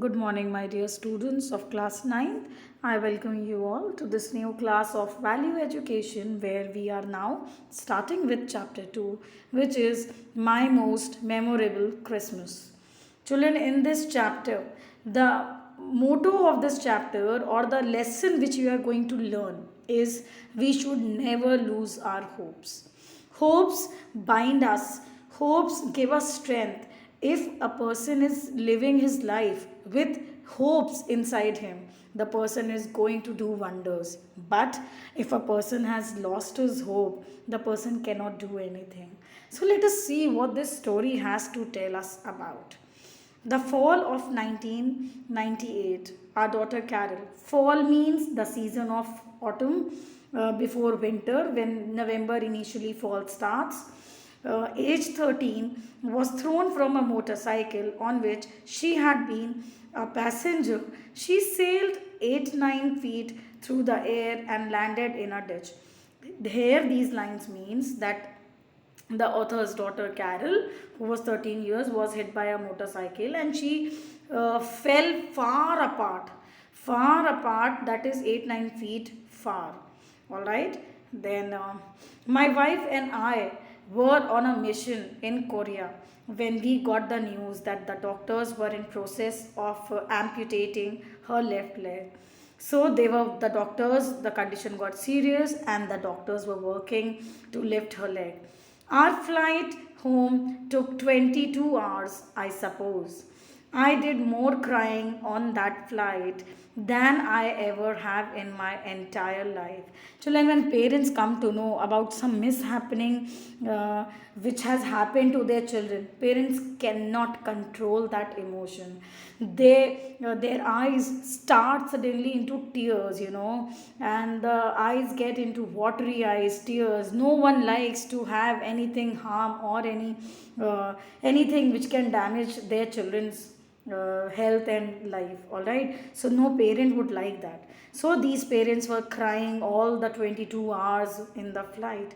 Good morning, my dear students of class 9th. I welcome you all to this new class of value education where we are now starting with chapter 2, which is My Most Memorable Christmas. Children, in this chapter, the motto of this chapter or the lesson which we are going to learn is we should never lose our hopes. Hopes bind us, hopes give us strength. If a person is living his life with hopes inside him, the person is going to do wonders. But if a person has lost his hope, the person cannot do anything. So let us see what this story has to tell us about. The fall of 1998, our daughter Carol. Fall means the season of autumn before winter, when November initially fall starts. Age 13, was thrown from a motorcycle on which she had been a passenger. She sailed 8-9 feet through the air and landed in a ditch. Here, these lines means that the author's daughter Carol, who was 13 years, was hit by a motorcycle and she fell far apart, that is 8-9 feet far. All right. Then my wife and I were on a mission in Korea when we got the news that the doctors were in process of amputating her left leg. So the doctors, the condition got serious and the doctors were working to lift her leg. Our flight home took 22 hours, I suppose. I did more crying on that flight than I ever have in my entire life. So, like when parents come to know about some mishappening which has happened to their children, parents cannot control that emotion. Their eyes start suddenly into tears, and the eyes get into watery eyes, tears. No one likes to have anything harm or anything which can damage their children's health and life. All right, so no parent would like that. So these parents were crying all the 22 hours in the flight.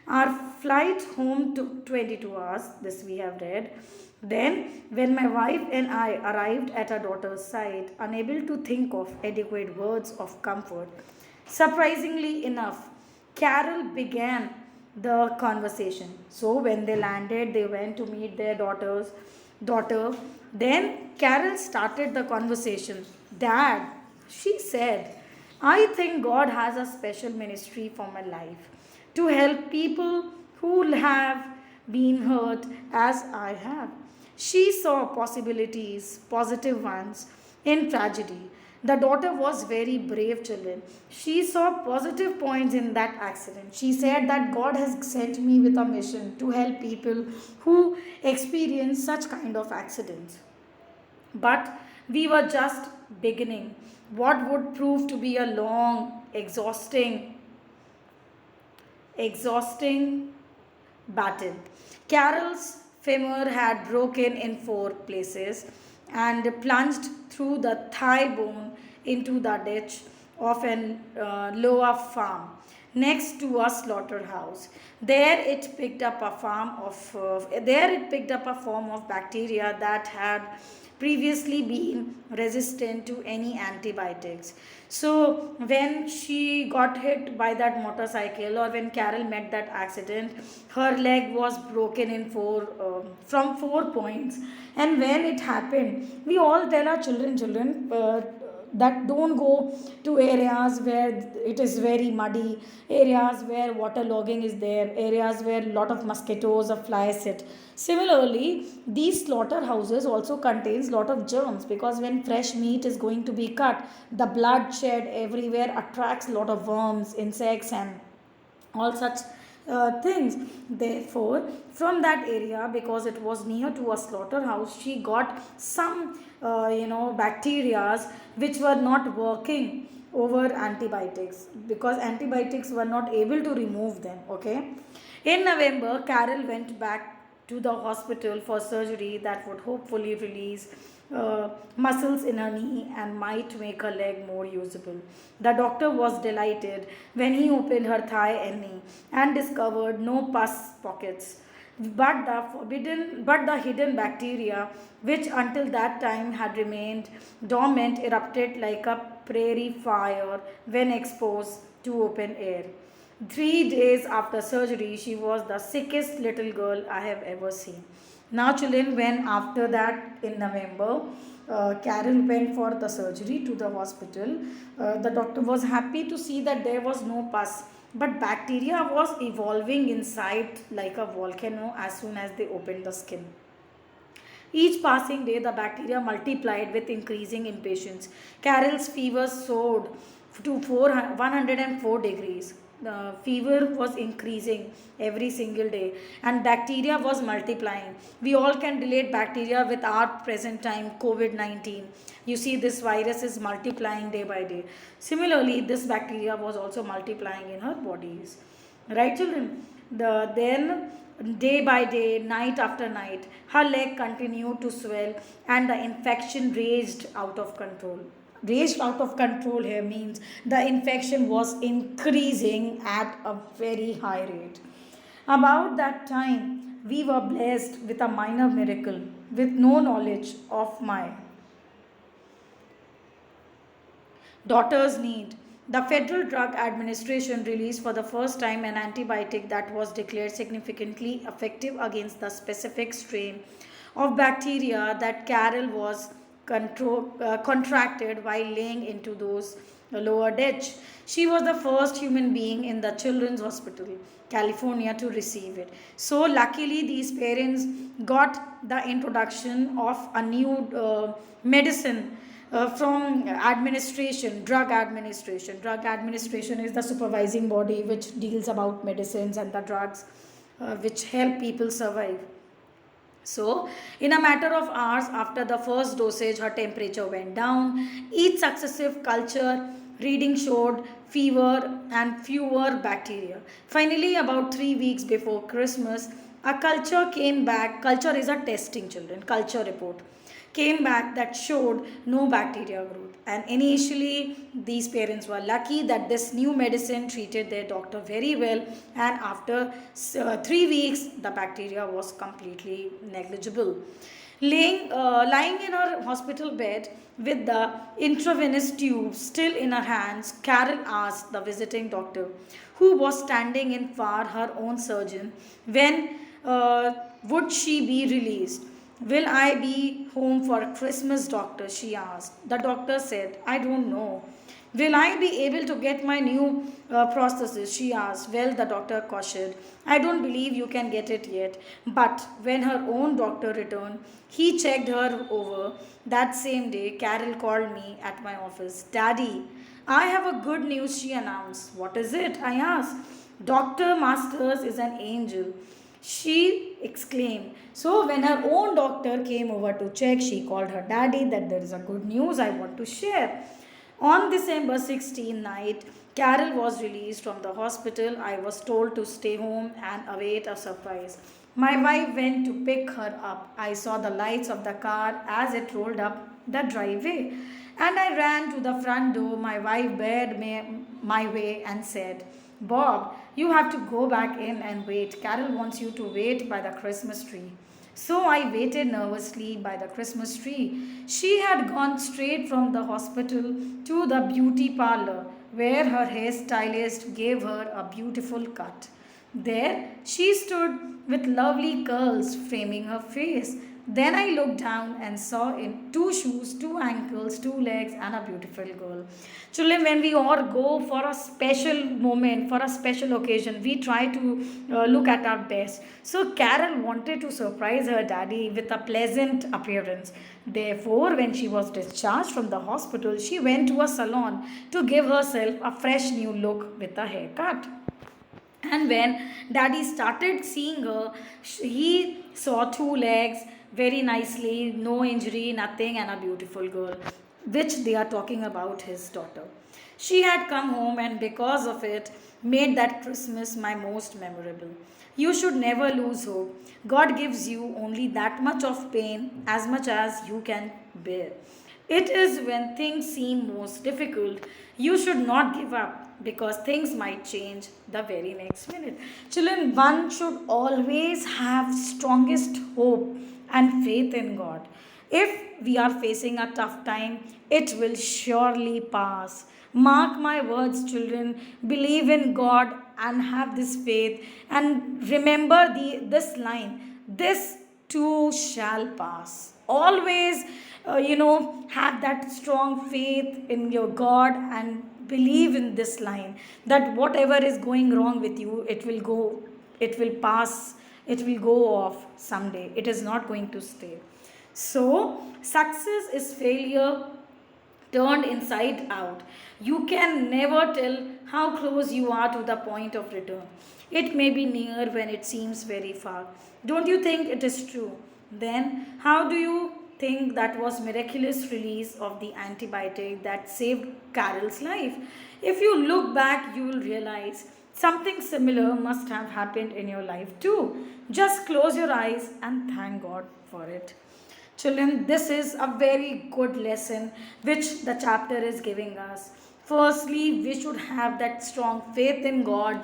Our flight home took 22 hours, this we have read. Then when my wife and I arrived at our daughter's side, unable to think of adequate words of comfort, surprisingly enough, Carol began the conversation. So when they landed, they went to meet their daughter. Then Carol started the conversation. Dad, she said, I think God has a special ministry for my life to help people who have been hurt as I have. She saw possibilities, positive ones, in tragedy. The daughter was very brave, children. She saw positive points in that accident. She said that God has sent me with a mission to help people who experience such kind of accidents. But we were just beginning what would prove to be a long, exhausting battle. Carol's femur had broken in 4 places and plunged through the thigh bone into the ditch of an lower farm next to a slaughterhouse. There it picked up a form of bacteria that had previously been resistant to any antibiotics. So when she got hit by that motorcycle, or when Carol met that accident, her leg was broken in from 4 points. And when it happened, we all tell our children, that don't go to areas where it is very muddy, areas where water logging is there, areas where lot of mosquitoes or flies sit. Similarly, these slaughterhouses also contains lot of germs, because when fresh meat is going to be cut, the blood shed everywhere attracts lot of worms, insects, and all such things. Therefore, from that area, because it was near to a slaughterhouse, she got some bacterias which were not working over antibiotics, because antibiotics were not able to remove them. Okay. In November, Carol went back to the hospital for surgery that would hopefully release muscles in her knee and might make her leg more usable. The doctor was delighted when he opened her thigh and knee and discovered no pus pockets. but the hidden bacteria, which until that time had remained dormant, erupted like a prairie fire when exposed to open air. 3 days after surgery, she was the sickest little girl I have ever seen. Now, children, when after that in November, Carol went for the surgery to the hospital, the doctor was happy to see that there was no pus, but bacteria was evolving inside like a volcano as soon as they opened the skin. Each passing day, the bacteria multiplied with increasing impatience. Carol's fever soared to 104 degrees. The fever was increasing every single day, and bacteria was multiplying. We all can relate bacteria with our present time COVID 19. You see, this virus is multiplying day by day. Similarly, this bacteria was also multiplying in her bodies. Right, children? Then day by day, night after night, her leg continued to swell and the infection raged out of control. Raged out of control here means the infection was increasing at a very high rate. About that time, we were blessed with a minor miracle with no knowledge of my daughter's need. The Federal Drug Administration released for the first time an antibiotic that was declared significantly effective against the specific strain of bacteria that Carol was contracted while laying into those lower ditch. She was the first human being in the Children's Hospital, California, to receive it. So, luckily, these parents got the introduction of a new medicine from administration, drug administration is the supervising body which deals about medicines and the drugs which help people survive. So, in a matter of hours after the first dosage, her temperature went down. Each successive culture reading showed fever and fewer bacteria. Finally, about 3 weeks before Christmas, a culture came back. Culture is a testing, children. Culture report came back that showed no bacteria growth. And initially, these parents were lucky that this new medicine treated their doctor very well. And after 3 weeks, the bacteria was completely negligible. Lying in her hospital bed with the intravenous tube still in her hands, Carol asked the visiting doctor, who was standing in for her own surgeon, when would she be released. Will I be home for Christmas, doctor? She asked. The doctor said, I don't know. Will I be able to get my new prosthesis? She asked. Well, the doctor cautioned. I don't believe you can get it yet. But when her own doctor returned, he checked her over. That same day, Carol called me at my office. Daddy, I have a good news, she announced. What is it? I asked. Dr. Masters is an angel, she exclaimed. So, when her own doctor came over to check, she called her daddy that there is a good news I want to share. On December 16 night, Carol was released from the hospital. I was told to stay home and await a surprise. My wife went to pick her up. I saw the lights of the car as it rolled up the driveway, and I ran to the front door. My wife barred my way and said, Bob, you have to go back in and wait. Carol wants you to wait by the Christmas tree. So I waited nervously by the Christmas tree. She had gone straight from the hospital to the beauty parlor where her hairstylist gave her a beautiful cut. There she stood with lovely curls framing her face. Then I looked down and saw in two shoes, two ankles, two legs, and a beautiful girl. Children, when we all go for a special moment, for a special occasion, we try to look at our best. So, Carol wanted to surprise her daddy with a pleasant appearance. Therefore, when she was discharged from the hospital, she went to a salon to give herself a fresh new look with a haircut. And when daddy started seeing her, he saw two legs very nicely, no injury, nothing, and a beautiful girl, which they are talking about his daughter. She had come home and because of it made that Christmas my most memorable. You should never lose hope. God gives you only that much of pain as much as you can bear. It is when things seem most difficult, you should not give up because things might change the very next minute. Children, one should always have strongest hope and faith in God. If we are facing a tough time, it will surely pass. Mark my words, children. Believe in God and have this faith. And remember this line, this too shall pass. Always, have that strong faith in your God and believe in this line that whatever is going wrong with you, it will pass, it will go off someday. It is not going to stay. So, success is failure turned inside out. You can never tell how close you are to the point of return. It may be near when it seems very far. Don't you think it is true? Then, how do you think that was miraculous release of the antibiotic that saved Carol's life? If you look back, you will realize something similar must have happened in your life too. Just close your eyes and thank God for it. Children, this is a very good lesson which the chapter is giving us. Firstly, we should have that strong faith in God.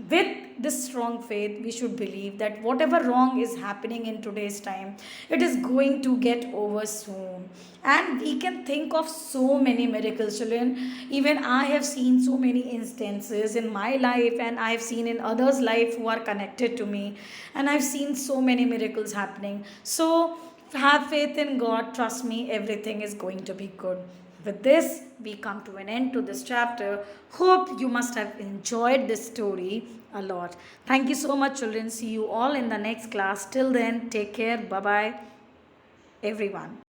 With this strong faith, we should believe that whatever wrong is happening in today's time, it is going to get over soon. And we can think of so many miracles, children. Even I have seen so many instances in my life, and I have seen in others' life who are connected to me, and I've seen so many miracles happening. So, have faith in God. Trust me, everything is going to be good. With this, we come to an end to this chapter. Hope you must have enjoyed this story a lot. Thank you so much, children. See you all in the next class. Till then, take care. Bye bye, everyone.